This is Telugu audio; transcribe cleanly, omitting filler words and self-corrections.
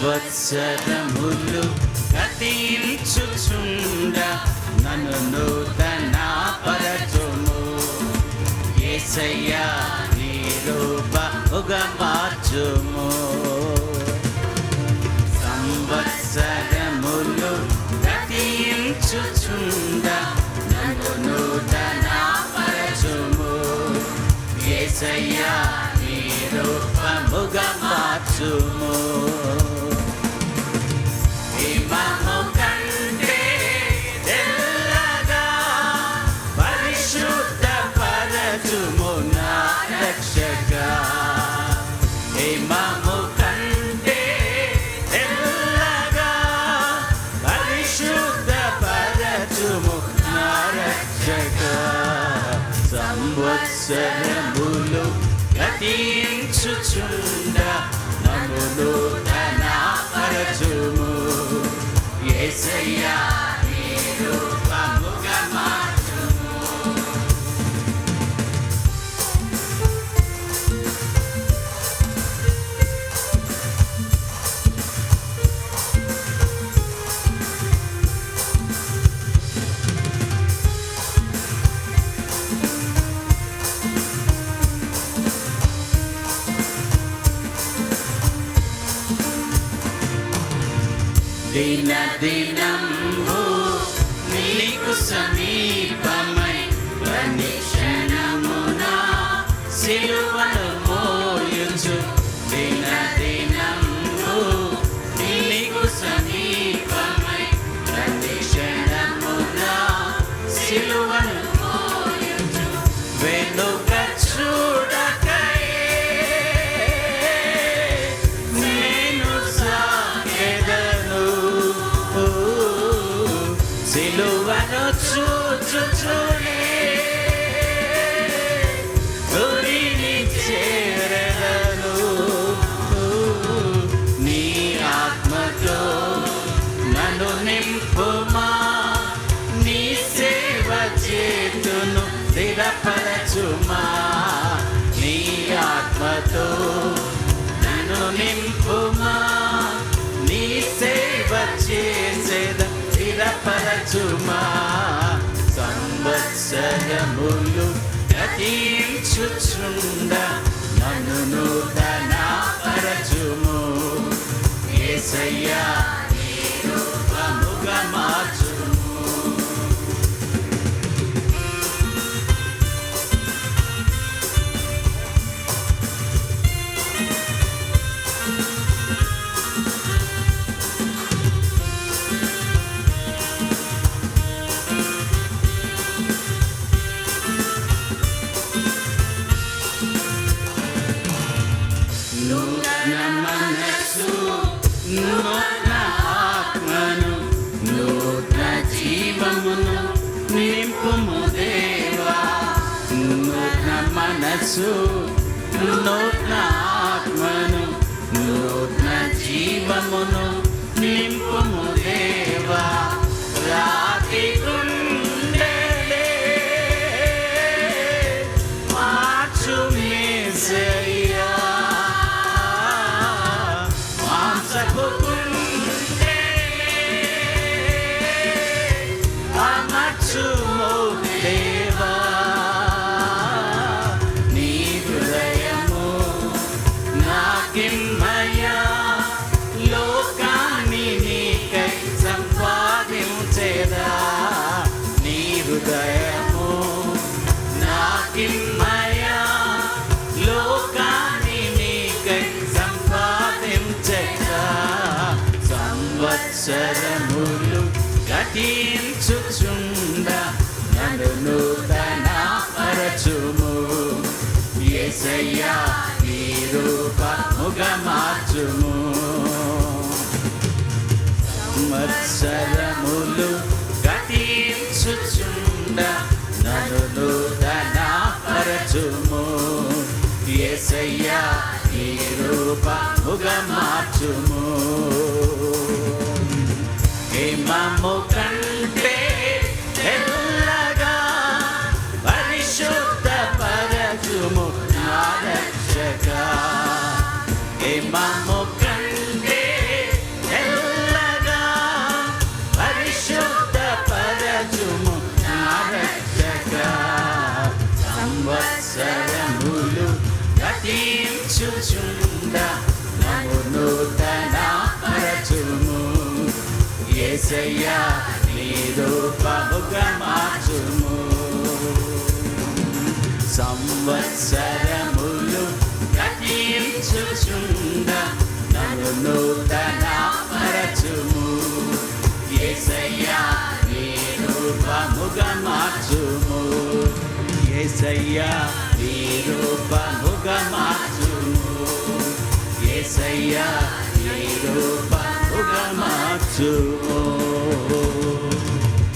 సంవత్సరములు గతించుచుండ నన్ను నూతన పరచుము యేసయ్యా నీ రూపముగా మార్చుము సంవత్సరములు గతించుచుండ నన్ను నూతన పరచుము యేసయ్యా నీ రూపముగా మార్చుము హిమము కంటే తెల్లగా పరిశుద్ధ పరచుము నా రక్షకా హిమము కంటే తెల్లగా పరిశుద్ధ పరచుము నా రక్షకా సంవత్సరములు గతించుచుండ నన్ను నూతన పరచుము యేసయ్యా నీ రూపముగా మార్చుము దిన దినము నీకు సమీపమై ప్రతి క్షణమున సిలువను మోయుచు దిన దినము నీకు సమీపమై ప్రతి క్షణమున సిలువను మోయుచు వెనుక చూడకయే నేను సాగెదను సిలువను చూచుచునే గురిని చేరెదను నీ ఆత్మతో నన్ను నింపుమా నీ సేవ చేతును స్థిరపరచుమా నీ ఆత్మతో నన్ను నింపుమా నీ సేవ చేసేద స్థిరపరచుమా సంవత్సరములు గతించుచుండ నన్ను నూతన పరచుము యేసయ్యా నీ రూపముగా మార్చుము నూతన మనసు నూతన ఆత్మను నూతన జీవమును నింపుము దేవా నూతన మనసు నూతన ఆత్మను నూతన జీవమును నింపుము దేవా రాతి గుండెలే మార్చు యేసయ్యా మాంసపు గుండెలే అమర్చుము దేవా నీ హృదయము నాకిమ్మయ్యా లోకాన్ని నీకై సంపాదించేదా నీ హృదయము నాకిమ్మయ్యా లోకాన్ని నీకై సంపాదించేదా సంవత్సరములు గతించుచుండ నన్ను నూతన పరచుము యేసయ్యా నీ రూపముగా మార్చుము సంవత్సరములు గతించుచుండ నన్ను నూతన పరచుము యేసయ్యా నీ రూపముగా మార్చుము హిమము కంటే తెల్లగా పరిశుద్ధ పరచుము నా రక్షకా హిమము కంటే కనిపించుచుండ నన్ను నూతన పరచుము యేసయ్యా నీ రూపముగా మార్చుము సంవత్సరములు గతించుచుండ నన్ను నూతన పరచుము యేసయ్యా నీ రూపముగా మార్చుము యేసయ్యా నీ రూపముగా మార్చుము యేసయ్యా నీ రూపముగా మార్చుము